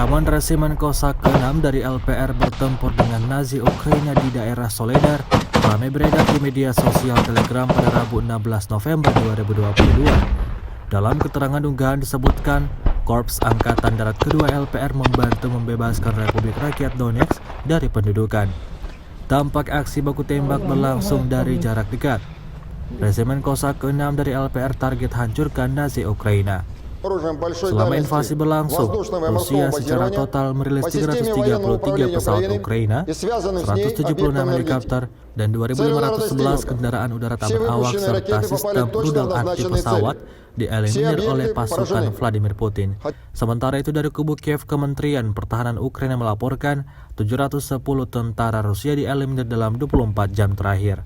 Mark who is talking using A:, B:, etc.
A: Rekaman resimen Kosak ke-6 dari LPR bertempur dengan Nazi Ukraina di daerah Soledar ramai beredar di media sosial Telegram pada Rabu 16 November 2022. Dalam keterangan unggahan disebutkan, Korps Angkatan Darat Kedua LPR membantu membebaskan Republik Rakyat Donetsk dari pendudukan. Tampak aksi baku tembak berlangsung dari jarak dekat. Resimen Kosak ke-6 dari LPR target hancurkan Nazi Ukraina. Selama invasi berlangsung, Rusia secara total merilis 333 pesawat Ukraina, 176 helikopter, dan 2.511 kendaraan udara tak berawak serta sistem rudal anti pesawat dieliminir oleh pasukan Vladimir Putin. Sementara itu dari kubu Kiev, Kementerian Pertahanan Ukraina melaporkan 710 tentara Rusia dieliminir dalam 24 jam terakhir.